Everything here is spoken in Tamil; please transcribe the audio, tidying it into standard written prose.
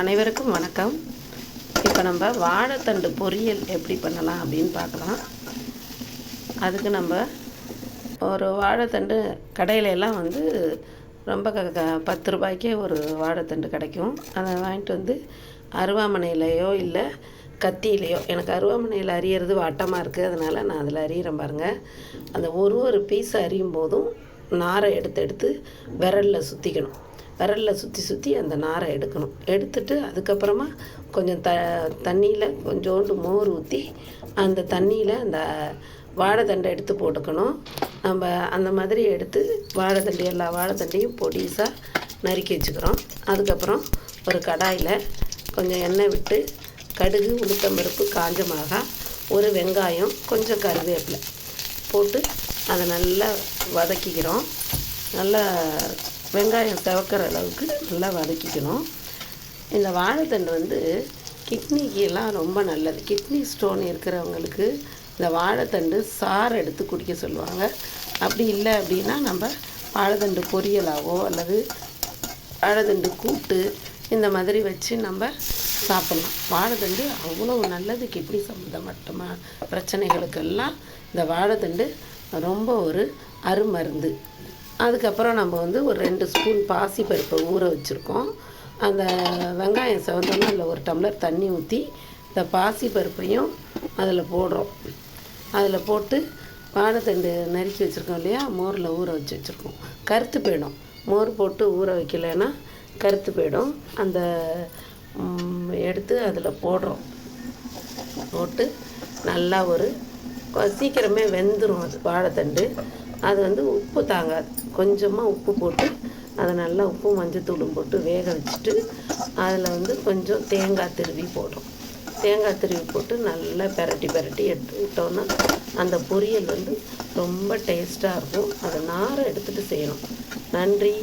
அனைவருக்கும் வணக்கம். இப்போ நம்ம வாழைத்தண்டு பொரியல் எப்படி பண்ணலாம் அப்படின்னு பார்க்கலாம். அதுக்கு நம்ம ஒரு வாழைத்தண்டு கடையிலெல்லாம் ரொம்ப 10 ரூபாய்க்கே ஒரு வாழைத்தண்டு கிடைக்கும். அதை வாங்கிட்டு அருவாமனையிலையோ இல்லை கத்தியிலையோ, எனக்கு அருவாமனையில் அரியறது வட்டமாக இருக்குது, அதனால் நான் அதில் அரியிறேன் பாருங்கள். அந்த ஒரு பீஸ் அரியும் போதும் நாரை எடுத்து விரலில் சுற்றிக்கணும். விரலில் சுற்றி அந்த நாரை எடுக்கணும். எடுத்துட்டு அதுக்கப்புறமா கொஞ்சம் தண்ணியில் கொஞ்சோண்டு மோர் ஊற்றி அந்த தண்ணியில் அந்த வாழைத்தண்டை எடுத்து போட்டுக்கணும். நம்ம அந்த மாதிரி எடுத்து எல்லா வாழைத்தண்டையும் பொடிசாக நறுக்கி வச்சுக்கிறோம். அதுக்கப்புறம் ஒரு கடாயில் கொஞ்சம் எண்ணெய் விட்டு கடுகு, உளுத்தம்பருப்பு, காஞ்ச மிளகாய், ஒரு வெங்காயம், கொஞ்சம் கருவேப்பிலை போட்டு அதை நல்லா வதக்கிக்கிறோம். நல்லா வெங்காயம் செவக்கிற அளவுக்கு நல்லா வதக்கிக்கணும். இந்த வாழைத்தண்டு கிட்னிக்கெல்லாம் ரொம்ப நல்லது. கிட்னி ஸ்டோன் இருக்கிறவங்களுக்கு இந்த வாழைத்தண்டு சாறு எடுத்து குடிக்க சொல்லுவாங்க. அப்படி இல்லை அப்படின்னா நம்ம வாழைத்தண்டு பொரியலாவோ அல்லது வாழைத்தண்டு கூட்டு இந்த மாதிரி வச்சு நம்ம சாப்பிட்லாம். வாழைத்தண்டு அவ்வளோ நல்லது. கிட்னி சம்மந்தப்பட்ட பிரச்சனைகளுக்கெல்லாம் இந்த வாழைத்தண்டு ரொம்ப ஒரு அருமருந்து. அதுக்கப்புறம் நம்ம ஒரு 2 ஸ்பூன் பாசிப்பருப்பை ஊற வச்சுருக்கோம். அந்த வெங்காயம் செவந்தோன்னா அதில் 1 டம்ளர் தண்ணி ஊற்றி இந்த பாசிப்பருப்பையும் அதில் போடுறோம். அதில் போட்டு வாழைத்தண்டு நறுக்கி வச்சுருக்கோம் இல்லையா, மோரில் ஊற வச்சுருக்கோம். கருத்து போயிடும். மோர் போட்டு ஊற வைக்கலைன்னா கருத்து போயிடும். அந்த எடுத்து அதில் போடுறோம். போட்டு நல்லா சீக்கிரமே வெந்துடும் அது வாழைத்தண்டு. அது உப்பு தாங்காது. கொஞ்சமாக உப்பு போட்டு அதை நல்லா உப்பு மஞ்சத்தூளும் போட்டு வேக வச்சுட்டு அதில் கொஞ்சம் தேங்காய் திருவி போடுறோம். தேங்காய் திருவி போட்டு நல்லா பெரட்டி எடுத்து விட்டோன்னா அந்த பொரியல் ரொம்ப டேஸ்ட்டாக இருக்கும். அதை நாரை எடுத்துகிட்டு செய்யணும். நன்றி.